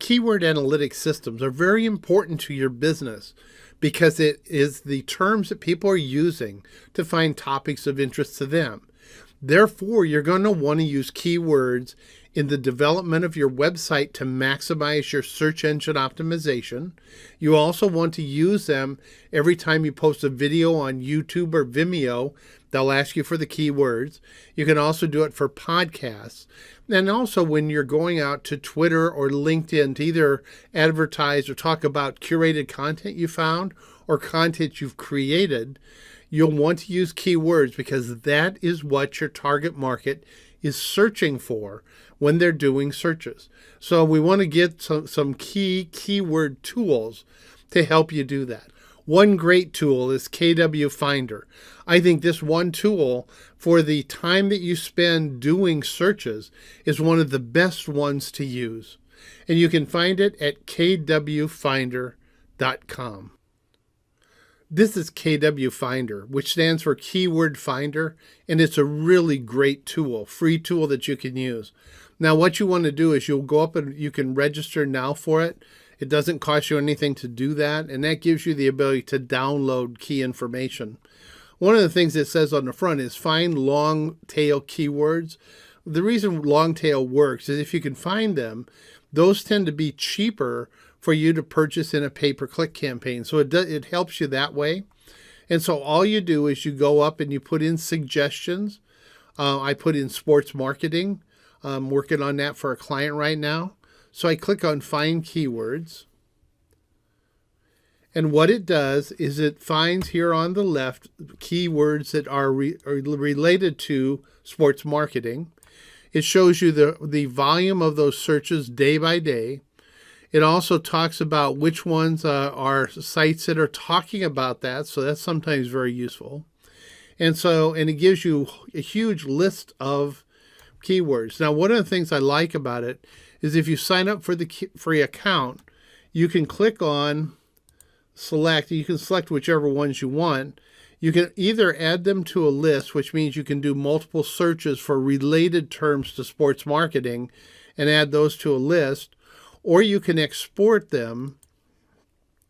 Keyword analytics systems are very important to your business because it is the terms that people are using to find topics of interest to them. Therefore, you're going to want to use keywords in the development of your website to maximize your search engine optimization. You also want to use them every time you post a video on YouTube or Vimeo. They'll ask you for the keywords. You can also do it for podcasts. And also when you're going out to Twitter or LinkedIn to either advertise or talk about curated content you found or content you've created, you'll want to use keywords because that is what your target market is searching for when they're doing searches. So we want to get some key keyword tools to help you do that. One great tool is KW Finder. I think this one tool for the time that you spend doing searches is one of the best ones to use. And you can find it at kwfinder.com. This is KW Finder, which stands for Keyword Finder, and it's a really great tool, free tool that you can use. Now, what you want to do is you'll go up and you can register now for it. It doesn't cost you anything to do that, and that gives you the ability to download key information. One of the things it says on the front is find long tail keywords. The reason long tail works is if you can find them, those tend to be cheaper for you to purchase in a pay-per-click campaign. So it helps you that way. And so all you do is you go up and you put in suggestions. I put in sports marketing. I'm working on that for a client right now. So I click on Find Keywords. And what it does is it finds here on the left keywords that are related to sports marketing. It shows you the volume of those searches day by day. It also talks about which ones are sites that are talking about that. So that's sometimes very useful. And it gives you a huge list of keywords. Now, one of the things I like about it is if you sign up for the free account, you can click on select. You can select whichever ones you want. You can either add them to a list, which means you can do multiple searches for related terms to sports marketing and add those to a list, or you can export them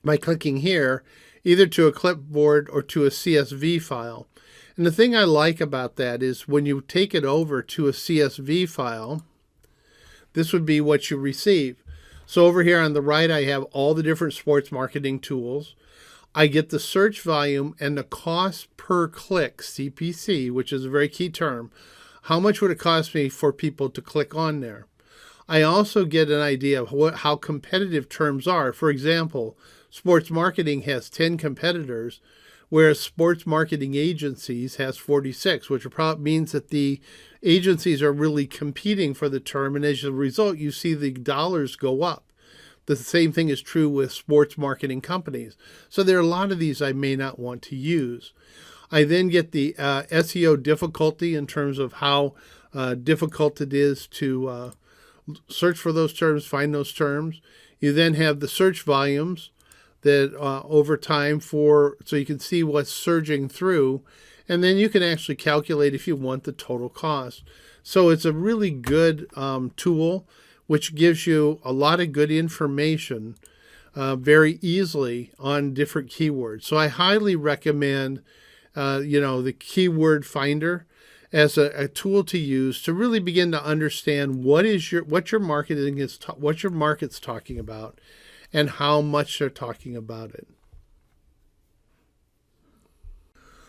by clicking here, either to a clipboard or to a CSV file. And the thing I like about that is when you take it over to a CSV file, this would be what you receive. So over here on the right, I have all the different sports marketing tools. I get the search volume and the cost per click, CPC, which is a very key term. How much would it cost me for people to click on there? I also get an idea of how competitive terms are. For example, sports marketing has 10 competitors, whereas sports marketing agencies has 46, which means that the agencies are really competing for the term, and as a result, you see the dollars go up. The same thing is true with sports marketing companies. So there are a lot of these I may not want to use. I then get the SEO difficulty in terms of how difficult it is to search for those terms, find those terms. You then have the search volumes that over time so you can see what's surging through, and then you can actually calculate if you want the total cost. So it's a really good tool which gives you a lot of good information very easily on different keywords. So I highly recommend the Keyword Finder as a tool to use to really begin to understand what your market's talking about and how much they're talking about it.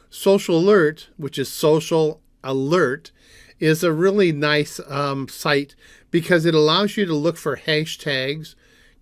Social Alert, which is Social Alert, is a really nice site because it allows you to look for hashtags,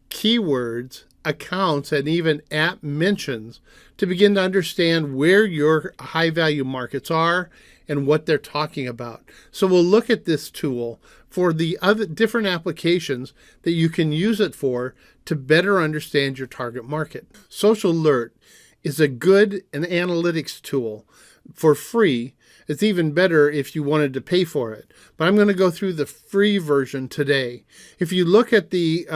keywords, accounts, and even app mentions to begin to understand where your high-value markets are and what they're talking about. So we'll look at this tool for the other different applications that you can use it for to better understand your target market. Social Alert is a good analytics tool for free. It's even better if you wanted to pay for it. But I'm going to go through the free version today. If you look at the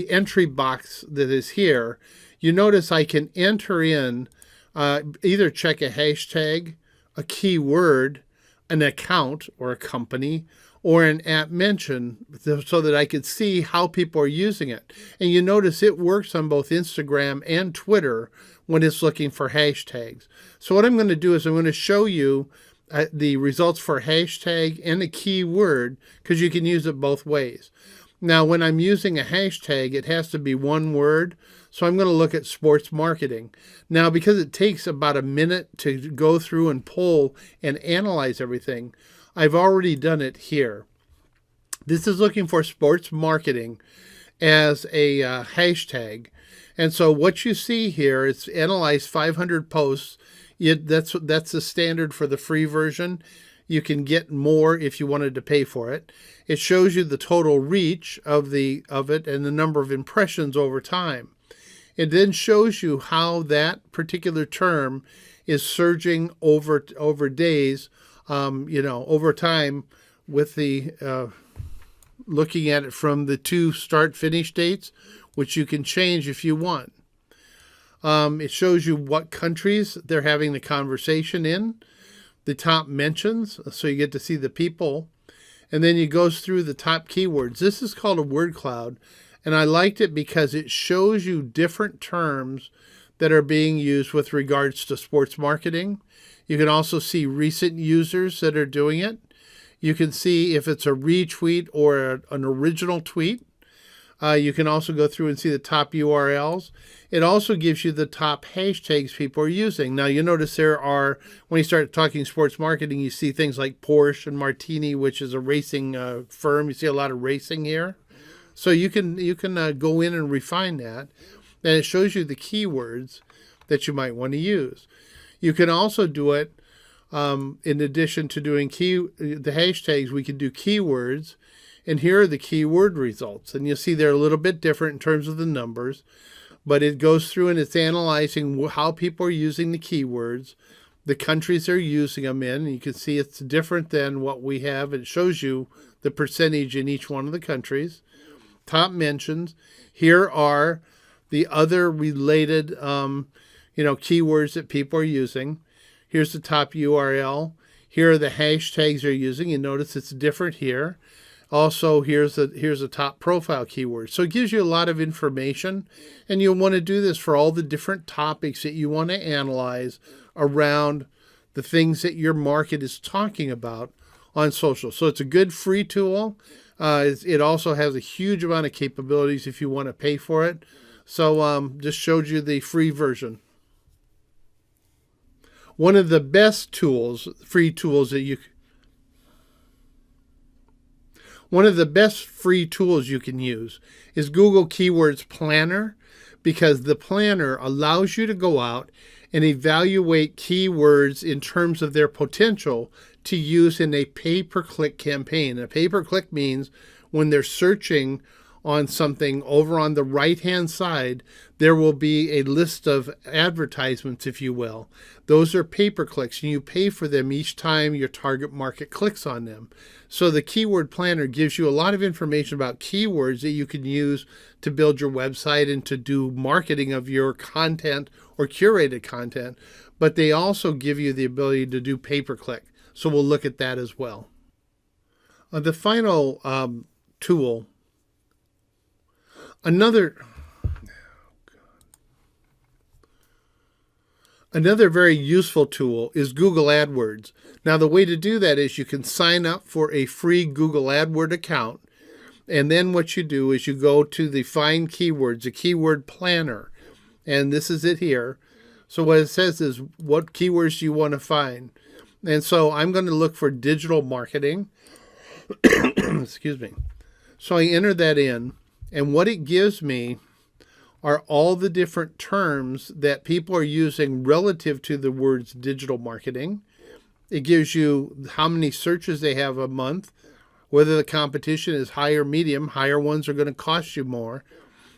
entry box that is here, you notice I can enter in either check a hashtag, a keyword, an account or a company, or an at mention so that I could see how people are using it. And you notice it works on both Instagram and Twitter when it's looking for hashtags. So what I'm going to do is I'm going to show you the results for hashtag and a keyword, because you can use it both ways. Now, when I'm using a hashtag, it has to be one word. So I'm going to look at sports marketing. Now, because it takes about a minute to go through and pull and analyze everything, I've already done it here. This is looking for sports marketing as a hashtag. And so what you see here, it's analyzed 500 posts. That's the standard for the free version. You can get more if you wanted to pay for it. It shows you the total reach of it and the number of impressions over time. It then shows you how that particular term is surging over days, over time, with the looking at it from the 2 start-finish dates, which you can change if you want. It shows you what countries they're having the conversation in, the top mentions, so you get to see the people, and then it goes through the top keywords. This is called a word cloud, and I liked it because it shows you different terms that are being used with regards to sports marketing. You can also see recent users that are doing it. You can see if it's a retweet or an original tweet. You can also go through and see the top URLs. It also gives you the top hashtags people are using. Now, you notice there are, when you start talking sports marketing, you see things like Porsche and Martini, which is a racing firm. You see a lot of racing here. So you can go in and refine that. And it shows you the keywords that you might want to use. You can also do it, in addition to doing the hashtags, we can do keywords. And here are the keyword results. And you'll see they're a little bit different in terms of the numbers. But it goes through and it's analyzing how people are using the keywords, the countries they're using them in. And you can see it's different than what we have. It shows you the percentage in each one of the countries. Top mentions. Here are the other related keywords that people are using. Here's the top URL. Here are the hashtags they're using. You notice it's different here. Also, here's a top profile keyword. So it gives you a lot of information, and you'll want to do this for all the different topics that you want to analyze around the things that your market is talking about on social. So it's a good free tool. It also has a huge amount of capabilities if you want to pay for it. So just showed you the free version. One of the best tools, free tools One of the best free tools you can use is Google Keywords Planner, because the planner allows you to go out and evaluate keywords in terms of their potential to use in a pay-per-click campaign. A pay-per-click means when they're searching on something over on the right-hand side, there will be a list of advertisements, if you will. Those are pay-per-clicks, and you pay for them each time your target market clicks on them. So the Keyword Planner gives you a lot of information about keywords that you can use to build your website and to do marketing of your content or curated content. But they also give you the ability to do pay-per-click. So we'll look at that as well. The final tool, Another very useful tool is Google Adwords. Now, the way to do that is you can sign up for a free Google AdWord account. And then what you do is you go to the Find Keywords, the Keyword Planner. And this is it here. So what it says is, what keywords do you want to find? And so I'm going to look for digital marketing. Excuse me. So I enter that in. And what it gives me are all the different terms that people are using relative to the words digital marketing. It gives you how many searches they have a month, whether the competition is high or medium. Higher ones are going to cost you more.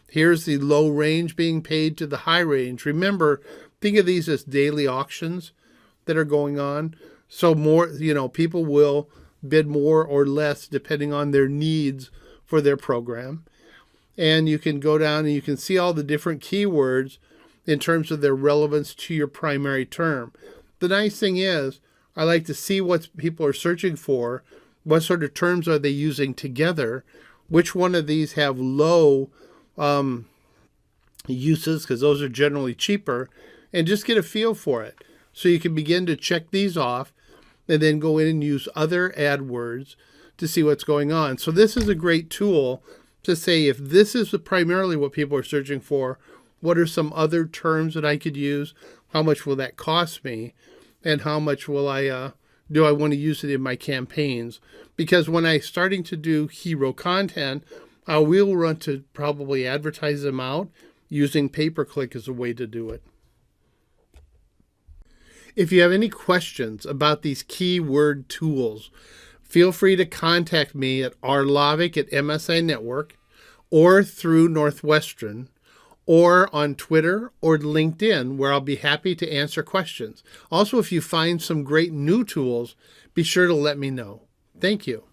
Here's the low range being paid to the high range. Remember, think of these as daily auctions that are going on. So more, people will bid more or less depending on their needs for their program. And you can go down and you can see all the different keywords in terms of their relevance to your primary term. The nice thing is, I like to see what people are searching for What sort of terms are they using together? Which one of these have low uses, because those are generally cheaper, and just get a feel for it. So you can begin to check these off and then go in and use other AdWords to see what's going on. So this is a great tool to say, if this is primarily what people are searching for, what are some other terms that I could use? How much will that cost me? And how much will do I want to use it in my campaigns? Because when I'm starting to do hero content, I will run to probably advertise them out. Using pay-per-click is a way to do it. If you have any questions about these keyword tools, feel free to contact me at rlovick@MSI Network, or through Northwestern, or on Twitter or LinkedIn, where I'll be happy to answer questions. Also, if you find some great new tools, be sure to let me know. Thank you.